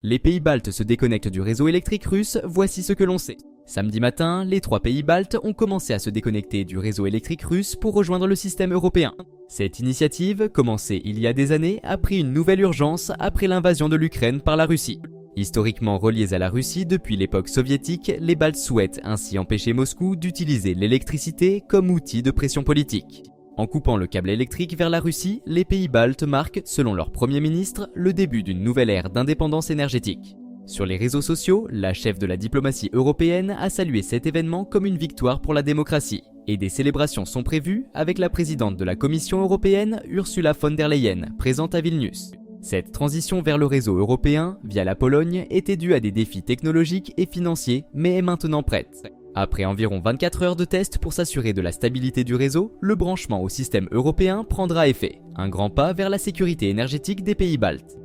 Les pays baltes se déconnectent du réseau électrique russe, voici ce que l'on sait. Samedi matin, les 3 pays baltes ont commencé à se déconnecter du réseau électrique russe pour rejoindre le système européen. Cette initiative, commencée il y a des années, a pris une nouvelle urgence après l'invasion de l'Ukraine par la Russie. Historiquement reliés à la Russie depuis l'époque soviétique, les Baltes souhaitent ainsi empêcher Moscou d'utiliser l'électricité comme outil de pression politique. En coupant le câble électrique vers la Russie, les pays baltes marquent, selon leur Premier ministre, le début d'une nouvelle ère d'indépendance énergétique. Sur les réseaux sociaux, la chef de la diplomatie européenne a salué cet événement comme une victoire pour la démocratie. Et des célébrations sont prévues avec la présidente de la Commission européenne, Ursula von der Leyen, présente à Vilnius. Cette transition vers le réseau européen, via la Pologne, était due à des défis technologiques et financiers, mais est maintenant prête. Après environ 24 heures de tests pour s'assurer de la stabilité du réseau, le branchement au système européen prendra effet. Un grand pas vers la sécurité énergétique des pays baltes.